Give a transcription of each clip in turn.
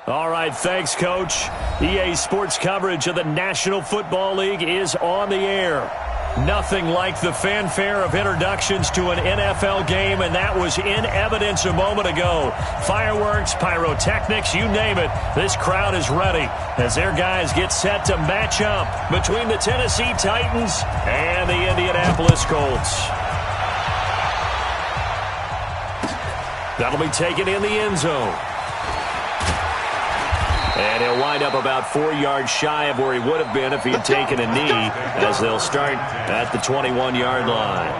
All right, thanks, Coach. EA Sports coverage of the National Football League is on the air. Nothing like the fanfare of introductions to an NFL game, and that was in evidence a moment ago. Fireworks, pyrotechnics, you name it. This crowd is ready as their guys get set to match up between the Tennessee Titans and the Indianapolis Colts. That'll be taken in the end zone. And he'll wind up about 4 yards shy of where he would have been if he had taken a knee, as they'll start at the 21-yard line.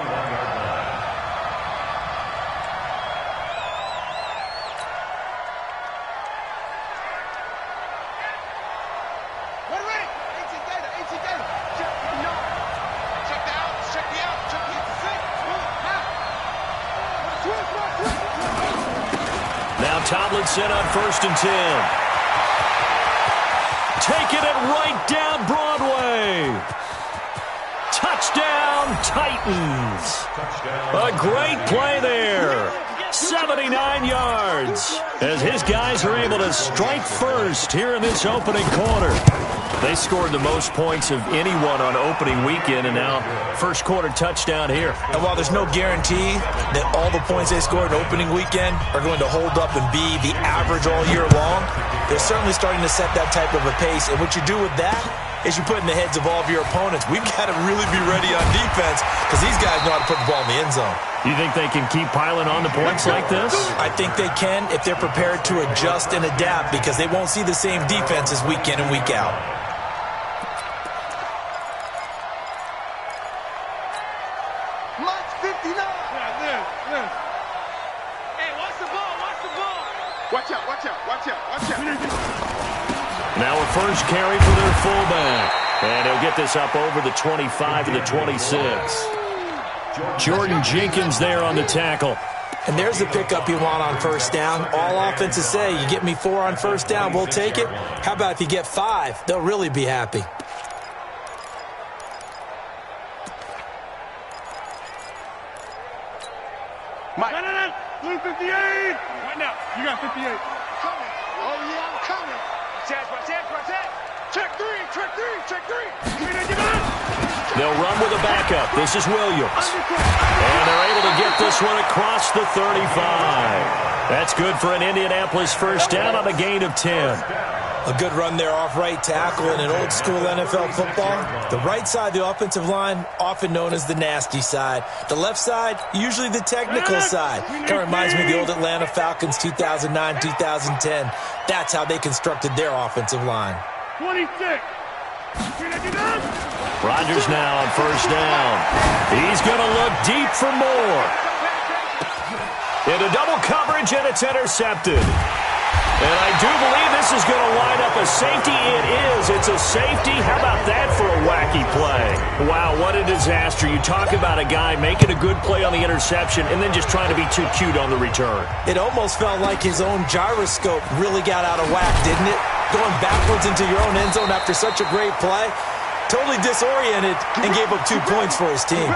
Now Tomlinson on 1st and 10. Taking it right down Broadway. Touchdown, Titans. A great play there. 79 yards. As his guys are able to strike first here in this opening quarter. They scored the most points of anyone on opening weekend, and now first quarter touchdown here. And while there's no guarantee that all the points they scored in opening weekend are going to hold up and be the average all year long, they're certainly starting to set that type of a pace. And what you do with that is you put in the heads of all of your opponents, we've got to really be ready on defense because these guys know how to put the ball in the end zone. You think they can keep piling on the points like this? I think they can if they're prepared to adjust and adapt, because they won't see the same defenses week in and week out. Now a first carry for their fullback. And he'll get this up over the 25 to the 26. Jordan Jenkins there on the tackle. And there's the pickup you want on first down. All offenses say, you get me 4 on first down, we'll take it. How about if you get 5? They'll really be happy. Mike. No. 58. Right now. You got 58. Coming. Oh, yeah, I'm coming. Check three. They'll run with a backup. This is Williams. And they're able to get this one across the 35. That's good for an Indianapolis first down on a gain of 10. A good run there off right tackle in an old-school NFL football. The right side of the offensive line, often known as the nasty side. The left side, usually the technical side. Kind of reminds me of the old Atlanta Falcons 2009, 2010. That's how they constructed their offensive line. 26. Rodgers now on first down. He's going to look deep for more. Into double coverage, and it's intercepted. And I do believe this is going to line up a safety. It is. It's a safety. How about that for a wacky play? Wow, what a disaster. You talk about a guy making a good play on the interception and then just trying to be too cute on the return. It almost felt like his own gyroscope really got out of whack, didn't it? Going backwards into your own end zone after such a great play. Totally disoriented and gave up 2 points for his team.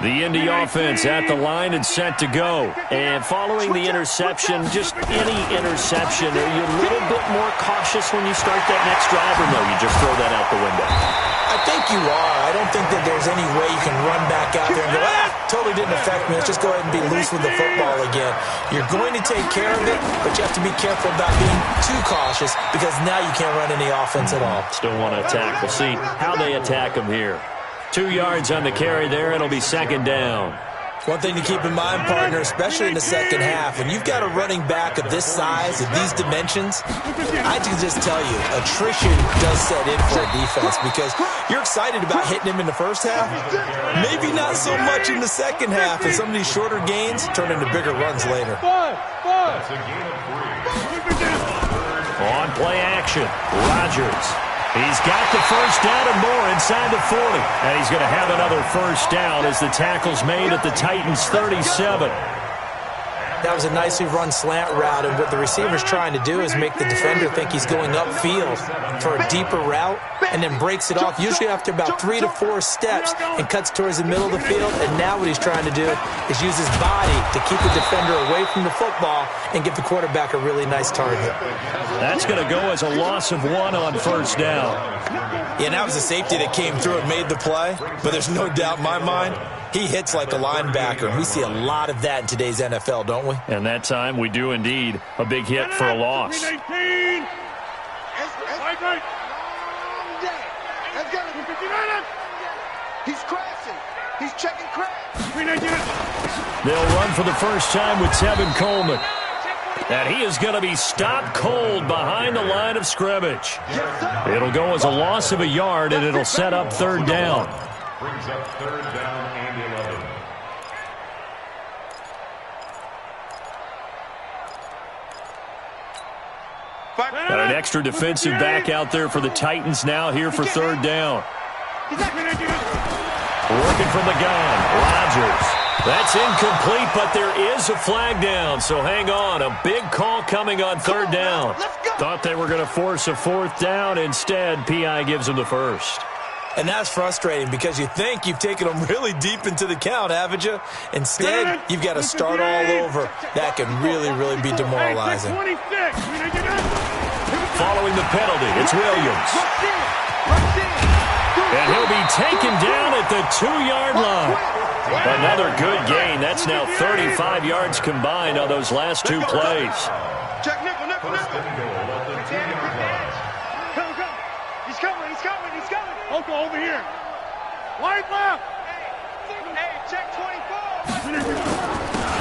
The Indy offense at the line and set to go. And following the interception, just any interception, are you a little bit more cautious when you start that next drive, or no, you just throw that out the window? I think you are. I don't think that there's any way you can run back out there and go, totally didn't affect me. Let's just go ahead and be loose with the football again. You're going to take care of it, but you have to be careful about being too cautious because now you can't run any offense at all. Still want to attack. We'll see how they attack them here. 2 yards on the carry there. It'll be second down. One thing to keep in mind, partner, especially in the second half, when you've got a running back of this size, of these dimensions, I can just tell you, attrition does set in for a defense because you're excited about hitting him in the first half. Maybe not so much in the second half, and some of these shorter gains turn into bigger runs later. On play action, Rodgers. He's got the first down and more inside the 40. And he's going to have another first down as the tackle's made at the Titans' 37. That was a nicely run slant route, and what the receiver's trying to do is make the defender think he's going upfield for a deeper route and then breaks it off, usually after about 3 to 4 steps, and cuts towards the middle of the field. And now what he's trying to do is use his body to keep the defender away from the football and give the quarterback a really nice target. That's going to go as a loss of 1 on first down. Yeah, and that was a safety that came through and made the play, but there's no doubt in my mind he hits like a linebacker, and we see a lot of that in today's NFL, don't we? And that time we do indeed. A big hit for a loss. He's crashing. He's checking crash. They'll run for the first time with Tevin Coleman. And he is going to be stopped cold behind the line of scrimmage. It'll go as a loss of a yard, and it'll set up third down. Brings up third down and 11. Got an extra defensive back out there for the Titans now here for third down. Working from the gun, Rodgers. That's incomplete, but there is a flag down, so hang on. A big call coming on third down. Thought they were going to force a fourth down. Instead, P.I. gives them the first. And that's frustrating because you think you've taken them really deep into the count, haven't you? Instead, you've got to start all over. That can really, really be demoralizing. Following the penalty, it's Williams. And he'll be taken down at the 2-yard line. Another good gain. That's now 35 yards combined on those last 2 plays. Check nickel. He's coming. Uncle, over here. Wide left. Hey, check 24.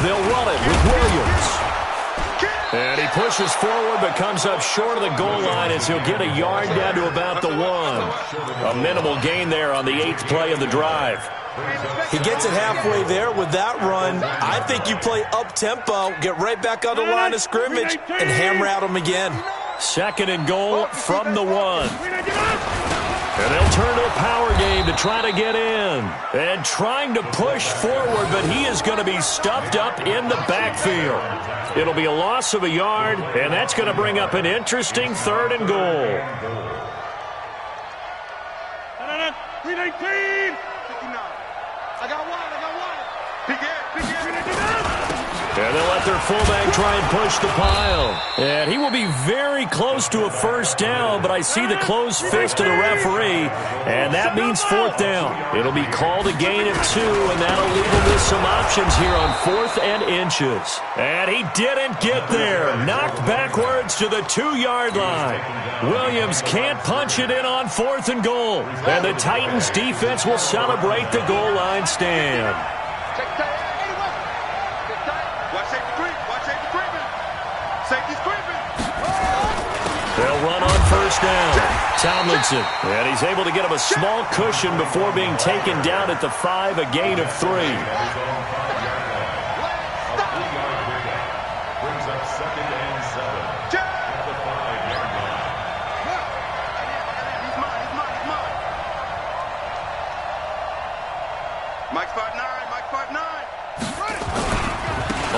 They'll run it with Williams. And he pushes forward but comes up short of the goal line as he'll get a yard down to about the 1. A minimal gain there on the 8th play of the drive. He gets it halfway there with that run. I think you play up-tempo, get right back on the line of scrimmage, and hammer at him again. 2nd and goal from the 1. And they'll turn to a power game to try to get in. And trying to push forward, but he is going to be stuffed up in the backfield. It'll be a loss of a yard, and that's going to bring up an interesting 3rd and goal. 319. 59. I got one. Big hit. And they'll let their fullback try and push the pile. And he will be very close to a first down, but I see the closed fist of the referee, and that means 4th down. It'll be called a gain of 2, and that'll leave him with some options here on 4th and inches. And he didn't get there. Knocked backwards to the 2-yard line. Williams can't punch it in on 4th and goal. And the Titans defense will celebrate the goal line stand. They'll run on first down. Tomlinson. And he's able to get him a small cushion before being taken down at the 5, a gain of 3. Brings up 2nd and 7. At the 5-yard line. He's mine. Mike's 5'9".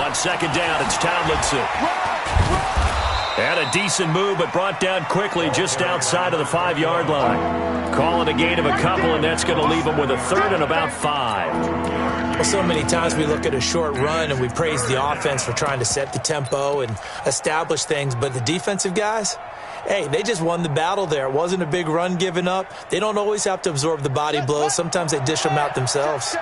On 2nd down, it's Tomlinson. And a decent move, but brought down quickly just outside of the 5-yard line. Calling a gain of a couple, and that's going to leave him with a 3rd and about 5. Well, so many times we look at a short run and we praise the offense for trying to set the tempo and establish things, but the defensive guys, hey, they just won the battle there. It wasn't a big run given up. They don't always have to absorb the body blows. Sometimes they dish them out themselves.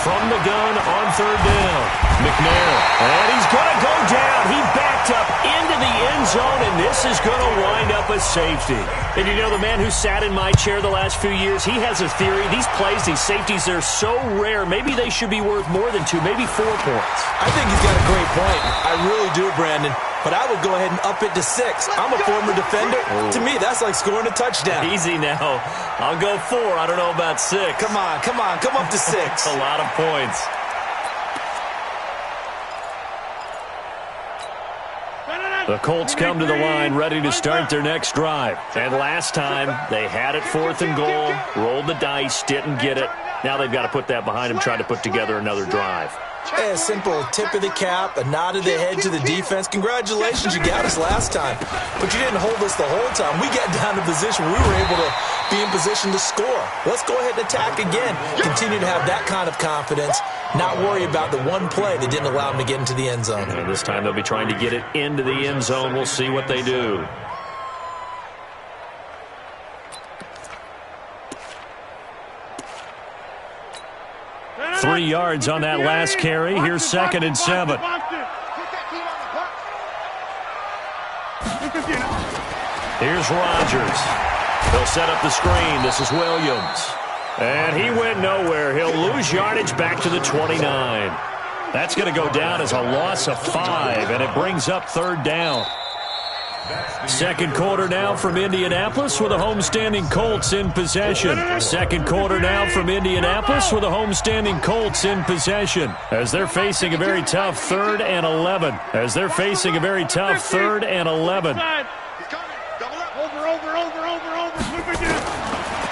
From the gun on 3rd down, McNair. And he's going to go down. He backed up into the end zone, and this is going to wind up a safety. And you know, the man who sat in my chair the last few years, he has a theory. These plays, these safeties, they're so rare. Maybe they should be worth more than 2, maybe 4 points. I think he's got a great point. I really do, Brandon. But I would go ahead and up it to 6. I'm a former defender. To me, that's like scoring a touchdown. Easy now. I'll go 4. I don't know about 6. Come on. Come up to 6. A lot of points. The Colts come to the line ready to start their next drive. And last time, they had it 4th and goal, rolled the dice, didn't get it. Now they've got to put that behind them, try to put together another drive. A simple tip of the cap, a nod of the head to the defense. Congratulations, you got us last time. But you didn't hold us the whole time. We got down to position. We were able to be in position to score. Let's go ahead and attack again. Continue to have that kind of confidence. Not worry about the one play that didn't allow them to get into the end zone. And this time they'll be trying to get it into the end zone. We'll see what they do. Three yards on that last carry. Here's 2nd and 7. Here's Rodgers. They'll set up the screen. This is Williams. And he went nowhere. He'll lose yardage back to the 29. That's going to go down as a loss of 5, and it brings up 3rd down. Second quarter now from Indianapolis with the homestanding Colts in possession. Second quarter now from Indianapolis with the homestanding Colts in possession. As they're facing a very tough 3rd and 11. As they're facing a very tough 3rd and 11.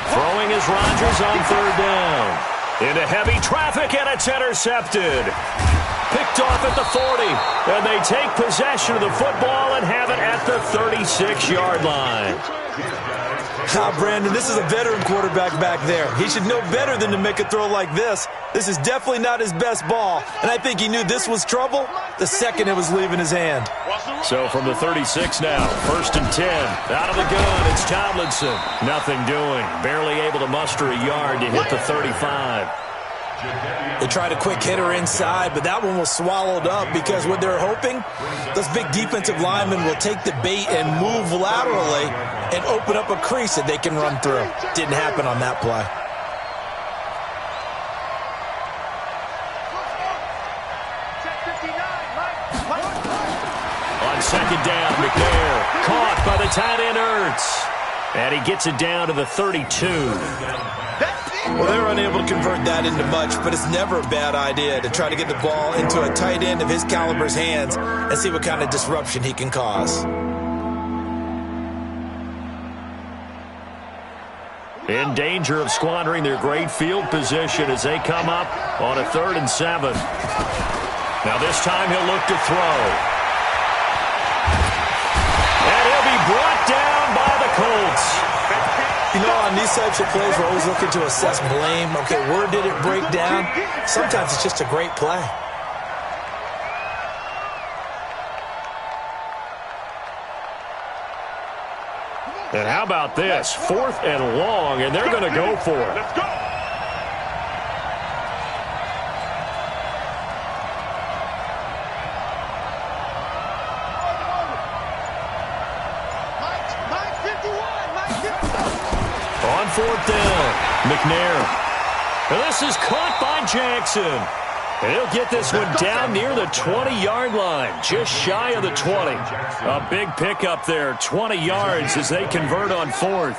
Throwing is Rodgers on 3rd down. Into heavy traffic, and it's intercepted. Picked off at the 40, and they take possession of the football and have it at the 36-yard line. Brandon, this is a veteran quarterback back there. He should know better than to make a throw like this. This is definitely not his best ball, and I think he knew this was trouble the second it was leaving his hand. So from the 36 now, 1st and 10. Out of the gun, it's Tomlinson. Nothing doing. Barely able to muster a yard to hit the 35. They tried a quick hitter inside, but that one was swallowed up because what they're hoping, those big defensive linemen will take the bait and move laterally and open up a crease that they can run through. Didn't happen on that play. On 2nd down, McNair caught by the tight end Ertz. And he gets it down to the 32. Well, they were unable to convert that into much, but it's never a bad idea to try to get the ball into a tight end of his caliber's hands and see what kind of disruption he can cause. In danger of squandering their great field position as they come up on a 3rd and 7. Now this time he'll look to throw. And he'll be brought down by the Colts. You know, on these types of plays, we're always looking to assess blame. Okay, where did it break down? Sometimes it's just a great play. And how about this? 4th and long, and they're going to go for it. Let's go. On 4th down, McNair. And this is caught by Jackson. And he'll get this one down near the 20-yard line, just shy of the 20. A big pickup there, 20 yards as they convert on 4th.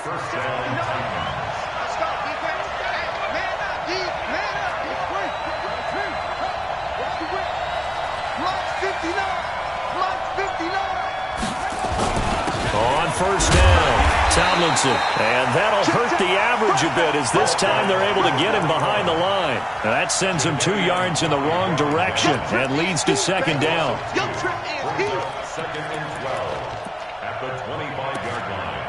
On 1st down, Tomlinson. And that'll hurt the average a bit as this time they're able to get him behind the line. Now that sends him 2 yards in the wrong direction and leads to 2nd down. 2nd and 12 at the 25-yard line.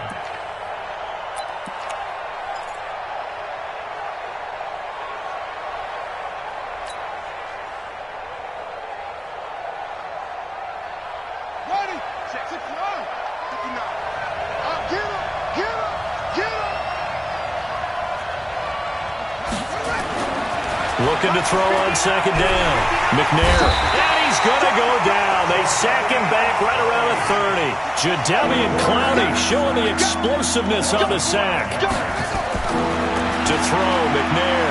Ready? Check it out. Get him. Get him. Get him. Looking to throw on 2nd down. McNair. And he's going to go down. They sack him back right around the 30. Jadeveon Clowney showing the explosiveness on the sack. To throw, McNair.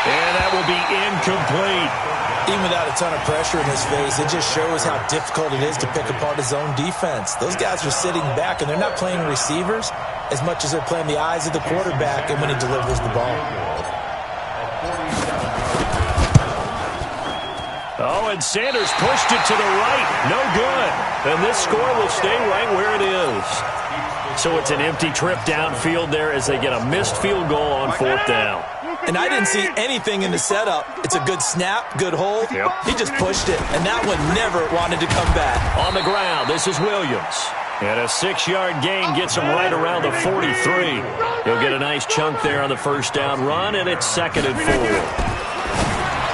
And that will be incomplete. Even without a ton of pressure in his face, it just shows how difficult it is to pick apart his own defense. Those guys are sitting back, and they're not playing receivers as much as they're playing the eyes of the quarterback and when he delivers the ball. Oh, and Sanders pushed it to the right. No good. And this score will stay right where it is. So it's an empty trip downfield there as they get a missed field goal on 4th down. And I didn't see anything in the setup. It's a good snap, good hold. Yep. He just pushed it, and that one never wanted to come back. On the ground, this is Williams. And a 6-yard gain gets him right around the 43. He'll get a nice chunk there on the first down run, and it's 2nd and 4.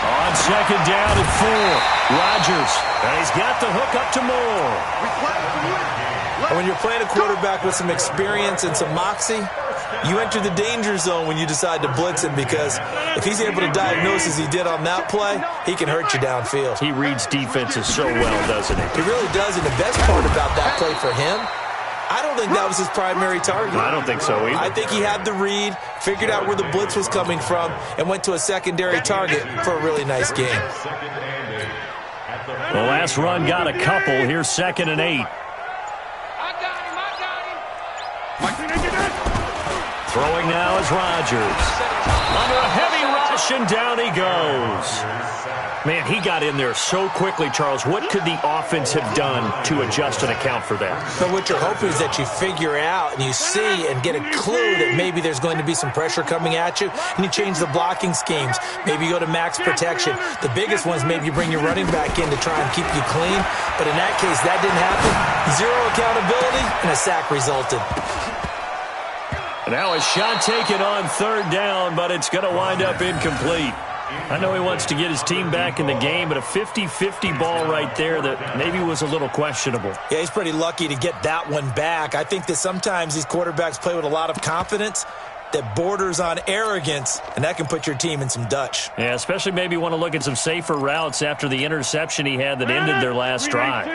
On 2nd down and 4, Rodgers. And he's got the hook up to Moore. And when you're playing a quarterback with some experience and some moxie, you enter the danger zone when you decide to blitz him, because if he's able to diagnose as he did on that play, he can hurt you downfield. He reads defenses so well, doesn't he? He really does, and the best part about that play for him, I don't think that was his primary target. I don't think so either. I think he had the read, figured out where the blitz was coming from, and went to a secondary target for a really nice game. The last run got a couple. Here's 2nd and 8. Throwing now is Rodgers. Under a heavy rush, and down he goes. Man, he got in there so quickly, Charles. What could the offense have done to adjust and account for that? But what you're hoping is that you figure out and you see and get a clue that maybe there's going to be some pressure coming at you, and you change the blocking schemes. Maybe you go to max protection. The biggest one is maybe you bring your running back in to try and keep you clean. But in that case, that didn't happen. Zero accountability, and a sack resulted. Now a shot taken on 3rd down, but it's going to wind up incomplete. I know he wants to get his team back in the game, but a 50-50 ball right there that maybe was a little questionable. Yeah, he's pretty lucky to get that one back. I think that sometimes these quarterbacks play with a lot of confidence that borders on arrogance, and that can put your team in some Dutch. Yeah, especially maybe want to look at some safer routes after the interception he had that ended their last drive.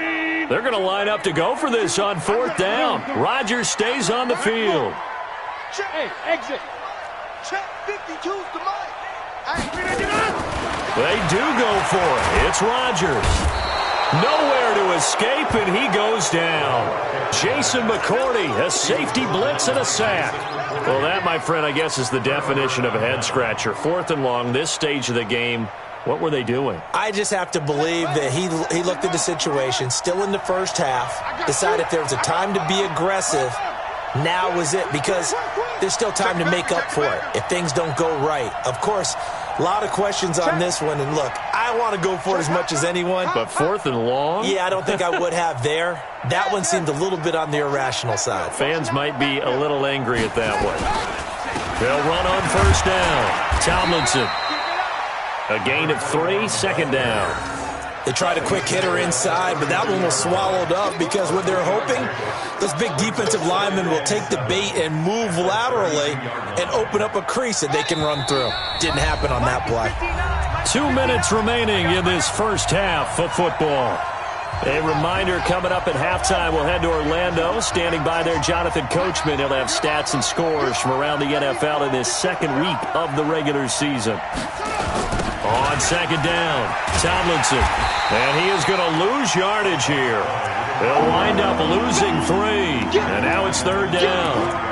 They're going to line up to go for this on 4th down. Rodgers stays on the field. Hey, exit. Check 52's the mic. They do go for it. It's Rodgers. Nowhere to escape, and he goes down. Jason McCourty, a safety blitz and a sack. Well, that, my friend, I guess is the definition of a head-scratcher. 4th and long, this stage of the game. What were they doing? I just have to believe that he looked at the situation, still in the first half, decided if there was a time to be aggressive, now was it, because there's still time to make up for it if things don't go right. Of course, a lot of questions on this one, and look, I want to go for it as much as anyone. But 4th and long? Yeah, I don't think I would have there. That one seemed a little bit on the irrational side. Fans might be a little angry at that one. They'll run on 1st down. Tomlinson. A gain of 3, 2nd down. They tried a quick hitter inside, but that one was swallowed up because what they're hoping, those big defensive linemen will take the bait and move laterally and open up a crease that they can run through. Didn't happen on that play. 2 minutes remaining in this first half of football. A reminder coming up at halftime, we'll head to Orlando. Standing by there, Jonathan Coachman. He'll have stats and scores from around the NFL in this 2nd week of the regular season. On 2nd down, Tomlinson. And he is going to lose yardage here. They'll wind up losing 3. And now it's 3rd down.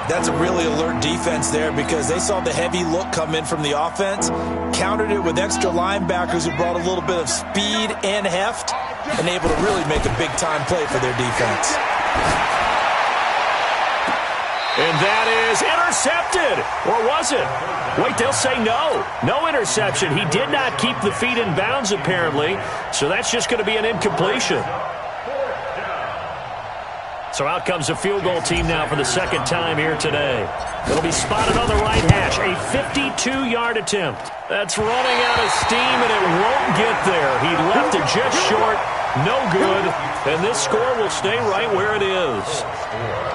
That's a really alert defense there because they saw the heavy look come in from the offense, countered it with extra linebackers who brought a little bit of speed and heft, and able to really make a big-time play for their defense. And that is intercepted. Or was it? Wait, they'll say no. No interception. He did not keep the feet in bounds, apparently. So that's just going to be an incompletion. So out comes a field goal team now for the 2nd time here today. It'll be spotted on the right hash. A 52-yard attempt. That's running out of steam, and it won't get there. He left it just short. No good. And this score will stay right where it is.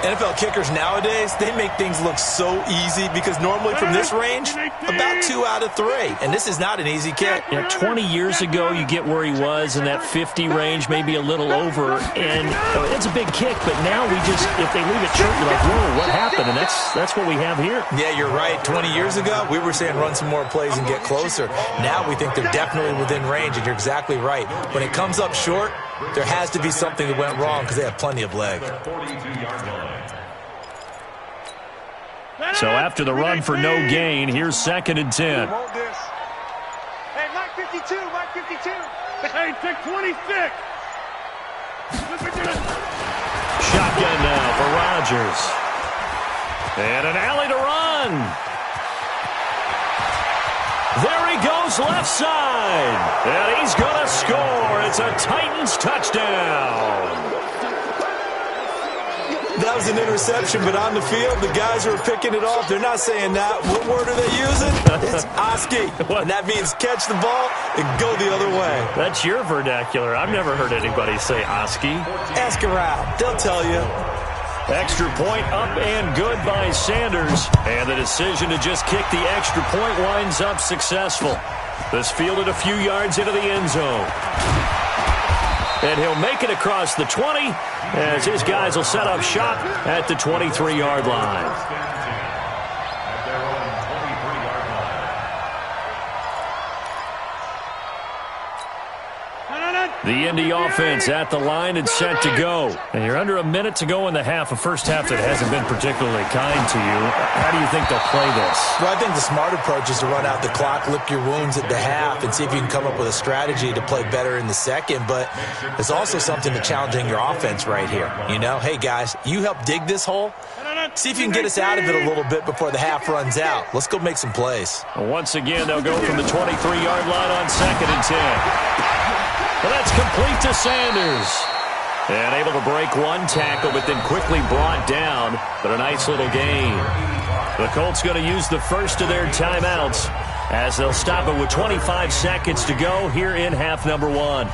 NFL kickers nowadays, they make things look so easy because normally from this range, about 2 out of 3. And this is not an easy kick. Yeah, 20 years ago, you get where he was in that 50 range, maybe a little over. And it's a big kick, but now we just, if they leave it short, you're like, whoa, what happened? And that's what we have here. Yeah, you're right. 20 years ago, we were saying run some more plays and get closer. Now we think they're definitely within range, and you're exactly right. When it comes up short, there has to be something that went wrong because they have plenty of leg. So after the run for no gain, here's 2nd and 10. Hey, Mike 52, Mike 52. Hey, take 26. Shotgun now for Rodgers. And an alley to run. There he goes left side. And he's going to score. It's a Titans touchdown. That was an interception, but on the field, the guys who are picking it off, they're not saying that. What word are they using? It's Oski. And that means catch the ball and go the other way. That's your vernacular. I've never heard anybody say Oski. Ask around. They'll tell you. Extra point up and good by Sanders. And the decision to just kick the extra point winds up successful. This fielded a few yards into the end zone. And he'll make it across the 20 as his guys will set up shop at the 23-yard line. The Indy offense at the line and set to go. And you're under a minute to go in the half, a first half that hasn't been particularly kind to you. How do you think they'll play this? Well, I think the smart approach is to run out the clock, lick your wounds at the half, and see if you can come up with a strategy to play better in the second. But there's also something to challenging your offense right here. You know, hey, guys, you help dig this hole. See if you can get us out of it a little bit before the half runs out. Let's go make some plays. Once again, they'll go from the 23-yard line on 2nd and 10. Well, that's complete to Sanders. And able to break one tackle, but then quickly brought down. But a nice little gain. The Colts going to use the first of their timeouts as they'll stop it with 25 seconds to go here in half number one.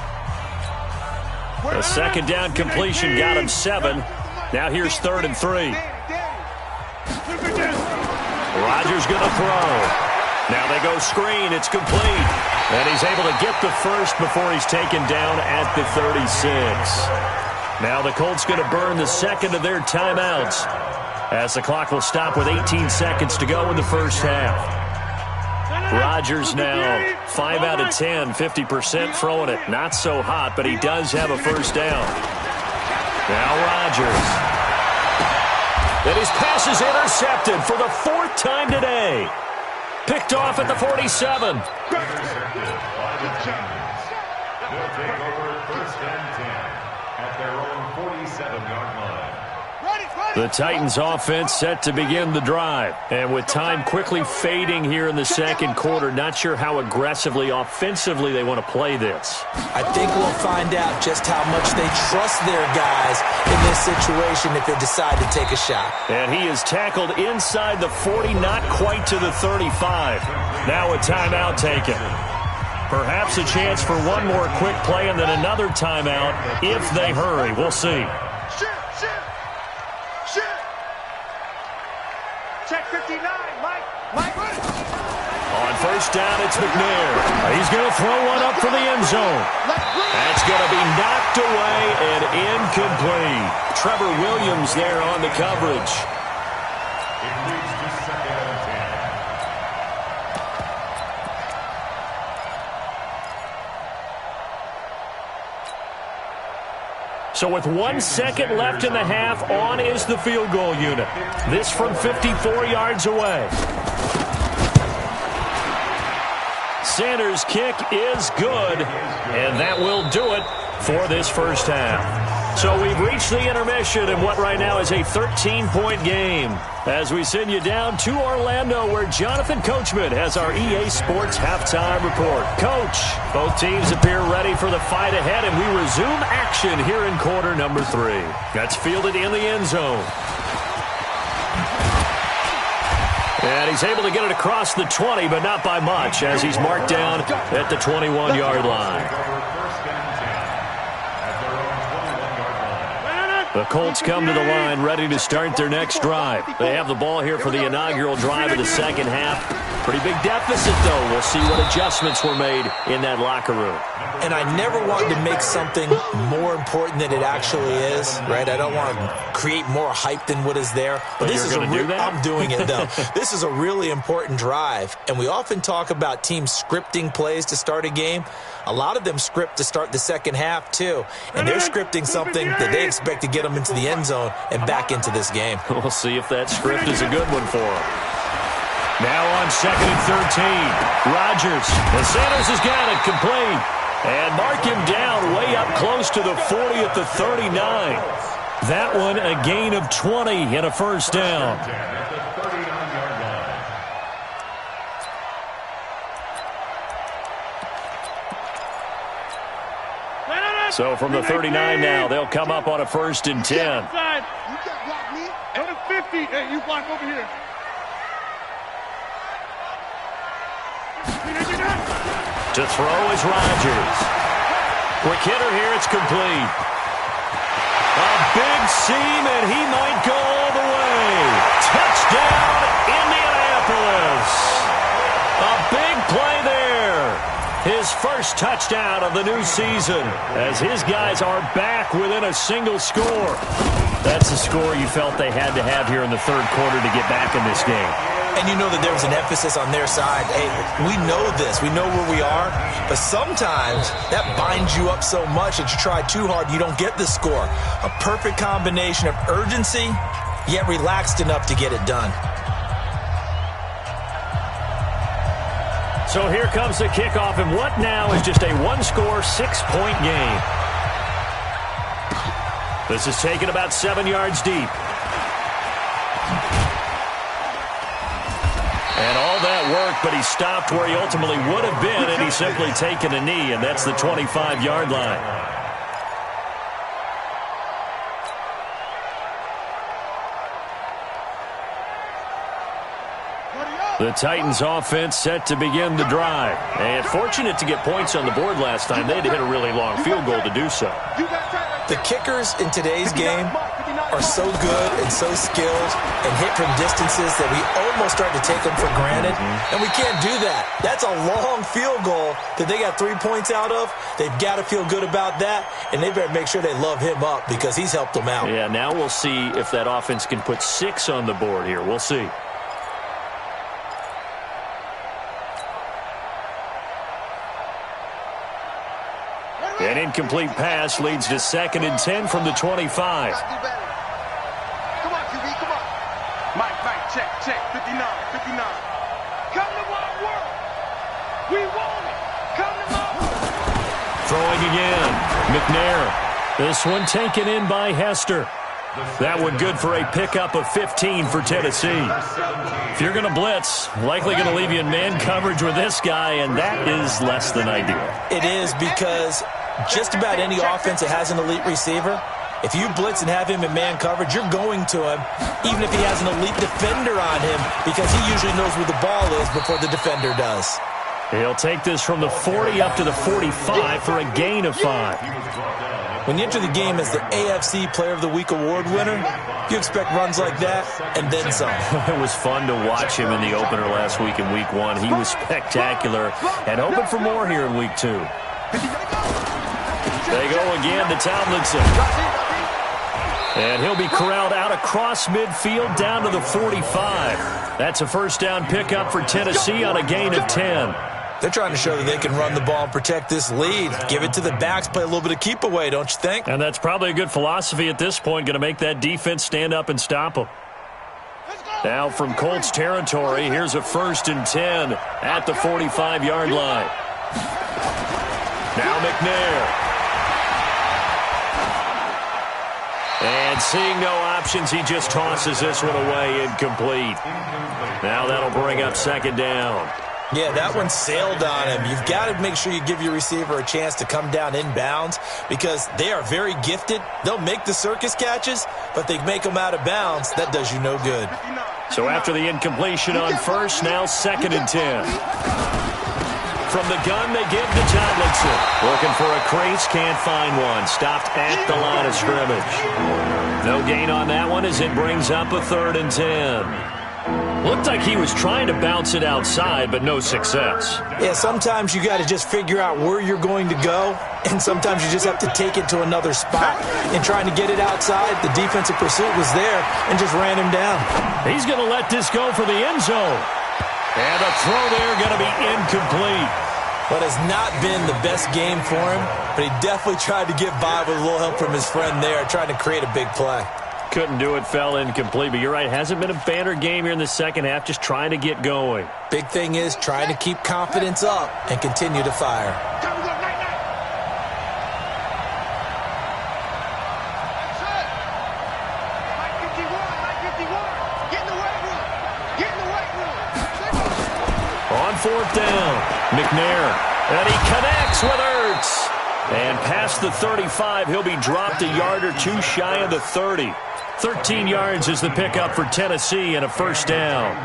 A second down completion got him 7. Now here's 3rd and 3. Rodgers going to throw. Now they go screen. It's complete. And he's able to get the first before he's taken down at the 36. Now the Colts going to burn the second of their timeouts as the clock will stop with 18 seconds to go in the first half. Rodgers now 5 out of 10, 50% throwing it. Not so hot, but he does have a first down. Now Rodgers. And his pass is intercepted for the 4th time today. Picked off at the 47. They'll take over 1st and 10 at their own 47-yard line. The Titans offense set to begin the drive. And with time quickly fading here in the second quarter, not sure how aggressively, offensively they want to play this. I think we'll find out just how much they trust their guys in this situation if they decide to take a shot. And he is tackled inside the 40, not quite to the 35. Now a timeout taken. Perhaps a chance for one more quick play and then another timeout if they hurry. We'll see. Check 59, Mike. On first down, it's McNair. He's going to throw one up for the end zone. That's going to be knocked away and incomplete. Trevor Williams there on the coverage. It leads to 2nd and 10. So with 1 second left in the half, on is the field goal unit. This from 54 yards away. Sanders' kick is good, and that will do it for this first half. So we've reached the intermission in what right now is a 13-point game as we send you down to Orlando where Jonathan Coachman has our EA Sports halftime report. Coach, both teams appear ready for the fight ahead, and we resume action here in quarter number 3. That's fielded in the end zone. And he's able to get it across the 20, but not by much as he's marked down at the 21-yard line. The Colts come to the line ready to start their next drive. They have the ball here for the inaugural drive of the second half. Pretty big deficit, though. We'll see what adjustments were made in that locker room. And I never want to make something more important than it actually is, right? I don't want to create more hype than what is there. But this is do that? I'm doing it, though. This is a really important drive. And we often talk about teams scripting plays to start a game. A lot of them script to start the second half, too. And they're scripting something that they expect to get them into the end zone and back into this game. We'll see if that script is a good one for them. Now on 2nd and 13, Rodgers. And Sanders has got it complete. And mark him down way up close to the 40 at the 39. That one a gain of 20 and a first down. So from the 39 now, they'll come up on a 1st and 10. You can't block me. At the 50. Hey, you block over here. To throw is Rodgers. Quick hitter here, it's complete. A big seam, and he might go all the way. Touchdown, Indianapolis. A big play there. His first touchdown of the new season as his guys are back within a single score. That's the score you felt they had to have here in the third quarter to get back in this game. And you know that there was an emphasis on their side. Hey, we know this. We know where we are. But sometimes that binds you up so much that you try too hard, you don't get the score. A perfect combination of urgency, yet relaxed enough to get it done. So here comes the kickoff, and what now is just a one-score, 6-point game. This is taken about 7 yards deep. And all that work, but he stopped where he ultimately would have been, and he's simply taken a knee, and that's the 25-yard line. The Titans offense set to begin the drive. And fortunate to get points on the board last time. They had to hit a really long field goal to do so. The kickers in today's game are so good and so skilled and hit from distances that we almost start to take them for granted. And we can't do that. That's a long field goal that they got 3 points out of. They've got to feel good about that, and they better make sure they love him up because he's helped them out. Yeah, now we'll see if that offense can put 6 on the board here. We'll see. An incomplete pass leads to 2nd and 10 from the 25. Come on, QB, come on. Mike, check, 59. Come to my work. We want it. Come to my work. Throwing again. McNair. This one taken in by Hester. That one good for a pickup of 15 for Tennessee. If you're going to blitz, likely going to leave you in man coverage with this guy, and that is less than ideal. It is because just about any offense that has an elite receiver, if you blitz and have him in man coverage, you're going to him, even if he has an elite defender on him, because he usually knows where the ball is before the defender does. He'll take this from the 40 up to the 45 for a gain of 5. When you enter the game as the AFC Player of the Week award winner, you expect runs like that and then some. It was fun to watch him in the opener last week in Week 1. He was spectacular and hoping for more here in Week 2. They go again to Tomlinson. And he'll be corralled out across midfield down to the 45. That's a first down pickup for Tennessee on a gain of 10. They're trying to show that they can run the ball and protect this lead. Give it to the backs, play a little bit of keep away, don't you think? And that's probably a good philosophy at this point, going to make that defense stand up and stop them. Now from Colts territory, here's a 1st and 10 at the 45-yard line. Now McNair. And seeing no options, he just tosses this one away incomplete. Now that'll bring up 2nd down. Yeah, that one sailed on him. You've got to make sure you give your receiver a chance to come down inbounds because they are very gifted. They'll make the circus catches, but they make them out of bounds. That does you no good. So after the incompletion on 1st, now 2nd and 10. From the gun, they give to Tomlinson. Looking for a crease, can't find one. Stopped at the line of scrimmage. No gain on that one as it brings up a 3rd and 10. Looked like he was trying to bounce it outside, but no success. Yeah, sometimes you got to just figure out where you're going to go, and sometimes you just have to take it to another spot. In trying to get it outside, the defensive pursuit was there and just ran him down. He's going to let this go for the end zone. And a throw there going to be incomplete. But has not been the best game for him, but he definitely tried to get by with a little help from his friend there, trying to create a big play. Couldn't do it, fell incomplete. But you're right, hasn't been a banner game here in the second half, just trying to get going. Big thing is trying to keep confidence up and continue to fire. 4th down. McNair, and he connects with Ertz. And past the 35, he'll be dropped a yard or two shy of the 30. 13 yards is the pickup for Tennessee and a first down.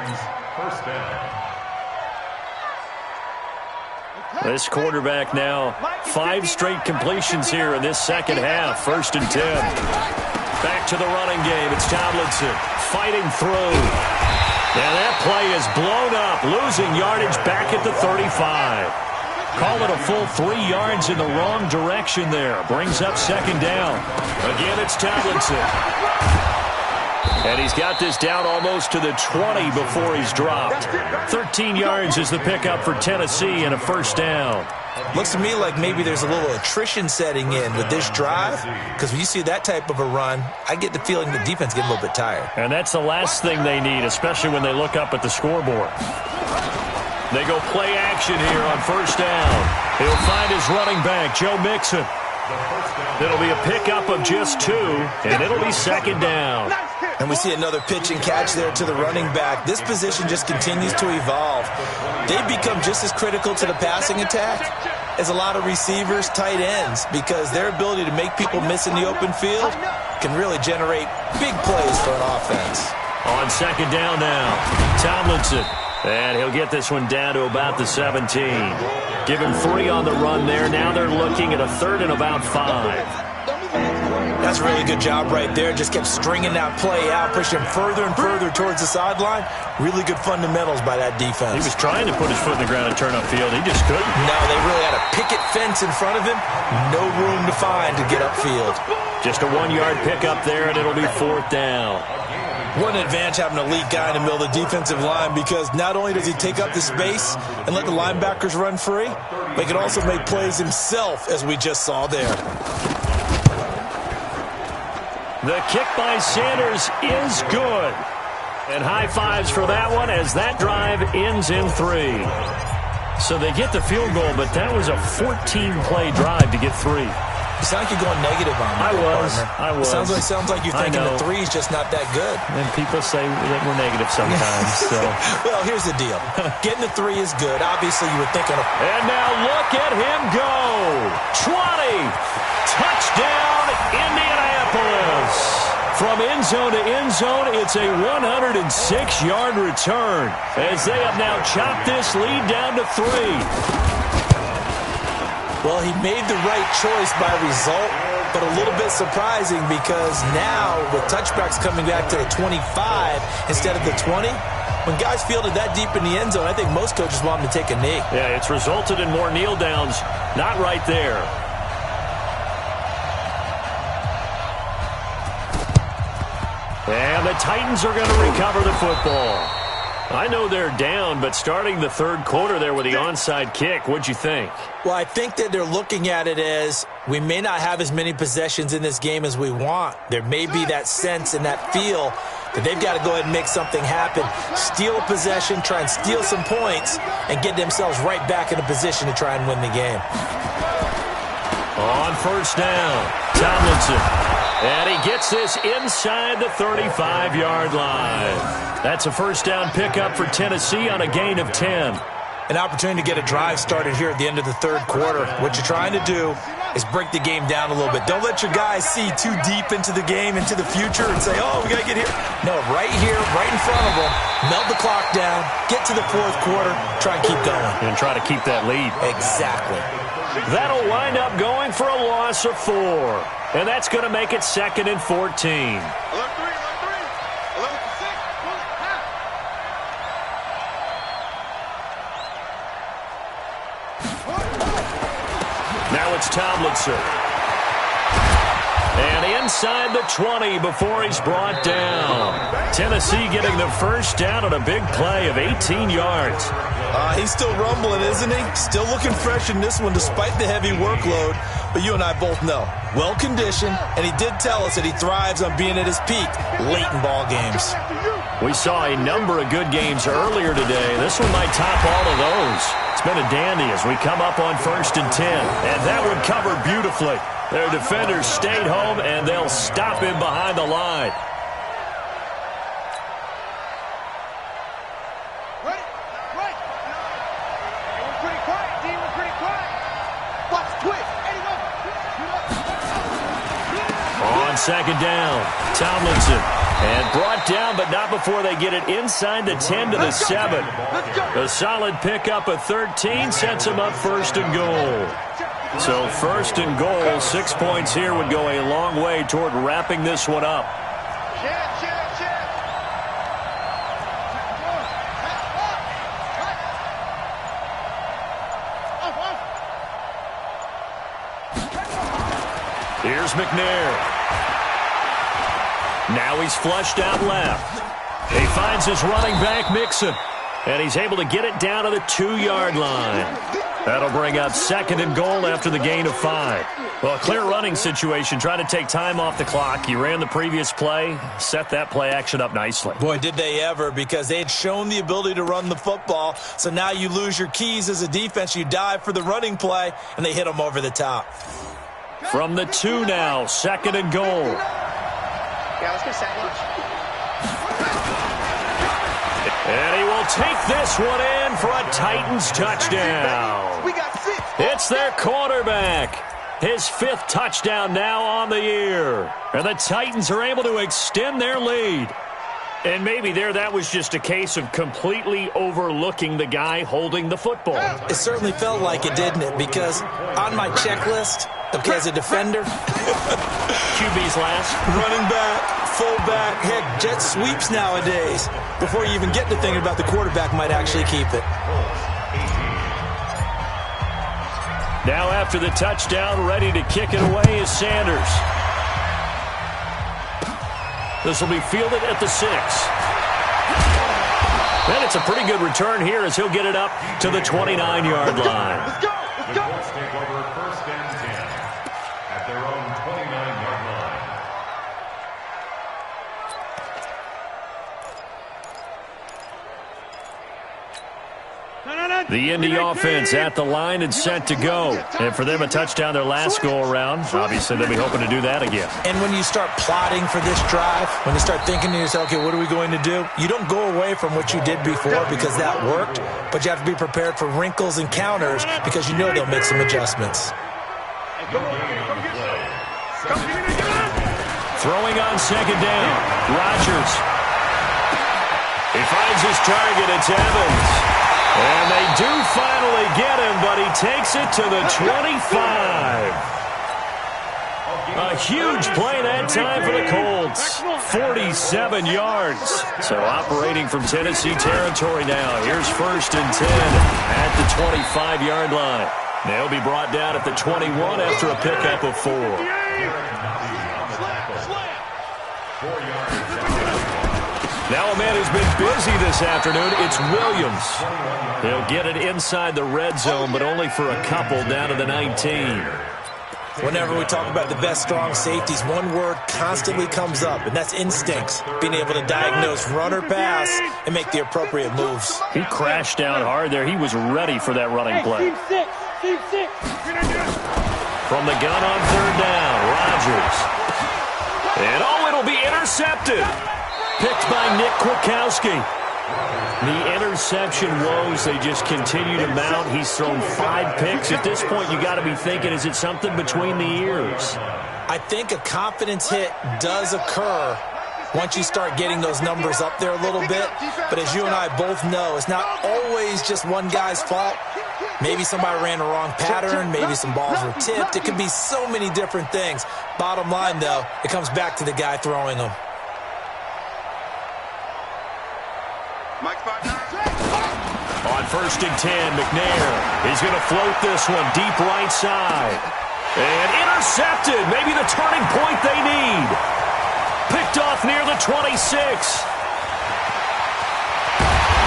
This quarterback now 5 straight completions here in this second half. 1st and 10. Back to the running game. It's Tomlinson fighting through. And that play is blown up, losing yardage back at the 35. Call it a full 3 yards in the wrong direction there. Brings up 2nd down. Again, it's Tomlinson. And he's got this down almost to the 20 before he's dropped. 13 yards is the pickup for Tennessee and a first down. Looks to me like maybe there's a little attrition setting in with this drive, because when you see that type of a run, I get the feeling the defense get a little bit tired. And that's the last thing they need, especially when they look up at the scoreboard. They go play action here on first down. He'll find his running back, Joe Mixon. It'll be a pickup of just 2, and it'll be 2nd down. And we see another pitch and catch there to the running back. This position just continues to evolve. They've become just as critical to the passing attack as a lot of receivers, tight ends, because their ability to make people miss in the open field can really generate big plays for an offense. On 2nd down now, Tomlinson. And he'll get this one down to about the 17. Give him 3 on the run there. Now they're looking at a 3rd and about 5. That's a really good job right there. Just kept stringing that play out, pushing him further and further towards the sideline. Really good fundamentals by that defense. He was trying to put his foot in the ground and turn upfield. He just couldn't. No, they really had a picket fence in front of him. No room to find to get upfield. Just a 1-yard pickup there, and it'll be 4th down. What an advantage having an elite guy in the middle of the defensive line, because not only does he take up the space and let the linebackers run free, but he can also make plays himself, as we just saw there. The kick by Sanders is good. And high fives for that one as that drive ends in 3. So they get the field goal, but that was a 14-play drive to get 3. You sound like you're going negative on me. I was. Sounds like you're thinking the 3 is just not that good. And people say that we're negative sometimes. So. Well, here's the deal. Getting the 3 is good. Obviously, you were thinking of... And now look at him go. 20. Touchdown, Indianapolis. From end zone to end zone, it's a 106-yard return as they have now chopped this lead down to 3. Well, he made the right choice by result, but a little bit surprising because now with touchbacks coming back to the 25 instead of the 20, when guys fielded that deep in the end zone, I think most coaches want them to take a knee. Yeah, it's resulted in more kneel downs. Not right there. And the Titans are going to recover the football. I know they're down, but starting the 3rd quarter there with the onside kick, what'd you think? Well, I think that they're looking at it as we may not have as many possessions in this game as we want. There may be that sense and that feel that they've got to go ahead and make something happen. Steal a possession, try and steal some points, and get themselves right back in a position to try and win the game. On first down, Tomlinson. And he gets this inside the 35-yard line. That's a first down pickup for Tennessee on a gain of 10. An opportunity to get a drive started here at the end of the 3rd quarter. What you're trying to do is break the game down a little bit. Don't let your guys see too deep into the game, into the future, and say, oh, we got to get here. No, right here, right in front of them, melt the clock down, get to the 4th quarter, try and keep going. And try to keep that lead. Exactly. That'll wind up going for a loss of 4. And that's going to make it 2nd and 14. Now it's Tomlinson. And inside the 20 before he's brought down. Tennessee getting the first down on a big play of 18 yards. He's still rumbling, isn't he? Still looking fresh in this one despite the heavy workload. But you and I both know, well-conditioned, and he did tell us that he thrives on being at his peak late in ball games. We saw a number of good games earlier today. This one might top all of those. It's been a dandy as we come up on 1st and 10. And that one covered beautifully. Their defenders stayed home, and they'll stop him behind the line. on second down. Tomlinson. And brought down, but not before they get it inside the 10 to the 7. A solid pickup of 13 sets them up first and goal. So first and goal, 6 points here would go a long way toward wrapping this one up. Here's McNair. Now he's flushed out left. He finds his running back, Mixon. And he's able to get it down to the 2-yard line. That'll bring up second and goal after the gain of 5. Well, a clear running situation, trying to take time off the clock. He ran the previous play, set that play action up nicely. Boy, did they ever, because they had shown the ability to run the football. So now you lose your keys as a defense. You dive for the running play, and they hit them over the top. From the 2 now, second and goal. Yeah, let's go second lunch. And he will take this one in for a Titans touchdown. We got 6. It's their quarterback. His 5th touchdown now on the year. And the Titans are able to extend their lead. And maybe that was just a case of completely overlooking the guy holding the football. It certainly felt like it, didn't it? Because on my checklist, okay, as a defender, QB's last. running back, fullback, heck, jet sweeps nowadays. Before you even get to thinking about the quarterback might actually keep it. Now after the touchdown, ready to kick it away is Sanders. This will be fielded at the 6. And it's a pretty good return here as he'll get it up to the 29-yard line. Let's go. The Colts take over first and 10 at their own 29-yard line. The Indy offense at the line and set to go. And for them, a touchdown their last go-around. Obviously, they'll be hoping to do that again. And when you start plotting for this drive, when you start thinking to yourself, okay, what are we going to do? You don't go away from what you did before because that worked, but you have to be prepared for wrinkles and counters because you know they'll make some adjustments. Throwing on second down, Rodgers. He finds his target, it's Evans. And they do finally get him, but he takes it to the 25. A huge play that time for the Colts. 47 yards. So operating from Tennessee territory now. Here's first and 10 at the 25-yard line. They'll be brought down at the 21 after a pickup of 4. Now a man who's been busy this afternoon, it's Williams. He'll get it inside the red zone, but only for a couple down to the 19. Whenever we talk about the best strong safeties, one word constantly comes up, and that's instincts. Being able to diagnose run or pass and make the appropriate moves. He crashed down hard there. He was ready for that running play. Team 6. From the gun on third down, Rodgers. And it'll be intercepted. Picked by Nick Kwiatkowski. The interception woes, they just continue to mount. He's thrown 5 picks. At this point, you got to be thinking, is it something between the ears? I think a confidence hit does occur once you start getting those numbers up there a little bit. But as you and I both know, it's not always just one guy's fault. Maybe somebody ran the wrong pattern. Maybe some balls were tipped. It could be so many different things. Bottom line, though, it comes back to the guy throwing them. On first and 10, McNair. He's going to float this one deep right side. And intercepted. Maybe the turning point they need. Picked off near the 26.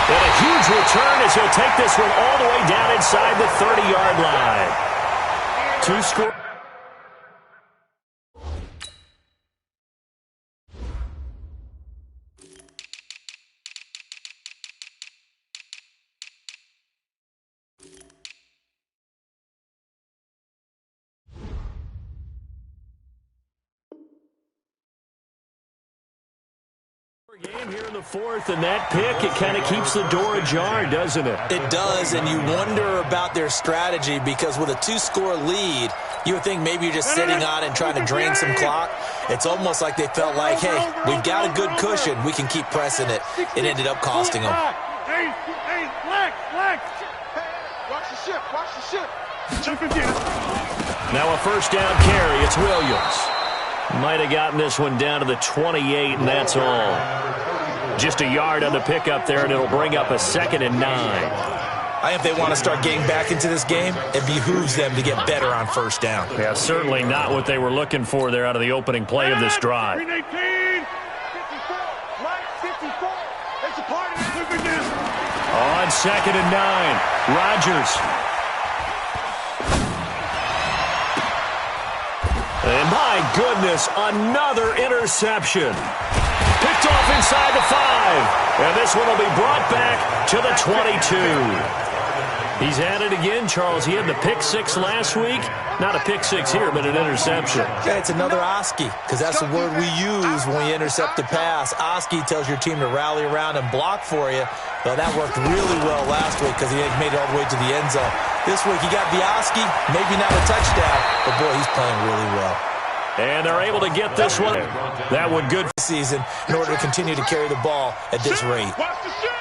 And a huge return as he'll take this one all the way down inside the 30-yard line. 2 score. Game here in the fourth, and that pick, it kind of keeps the door ajar, doesn't it? It does, and you wonder about their strategy because with a 2-score lead, you would think maybe you're just sitting on it and trying to drain some clock. It's almost like they felt like, hey, we've got a good cushion. We can keep pressing it. It ended up costing them. Hey, flex. Watch the ship. Now a first down carry. It's Williams. Might have gotten this one down to the 28, and that's all. Just a yard on the pickup there, and it'll bring up a 2nd and 9. I think if they want to start getting back into this game, it behooves them to get better on first down. Yeah, certainly not what they were looking for there out of the opening play of this drive. 54. It's a party. On 2nd and 9, Rodgers. And my goodness, another interception. Picked off inside the 5. And this one will be brought back to the 22. He's at it again, Charles. He had the pick 6 last week. Not a pick 6 here, but an interception. Okay, it's another Oski, because that's the word we use when we intercept a pass. Oski tells your team to rally around and block for you. Well, that worked really well last week because he made it all the way to the end zone. This week he got the Oski, maybe not a touchdown, but boy, he's playing really well. And they're able to get this one. That one good Season in order to continue to carry the ball at this rate. Watch the ship.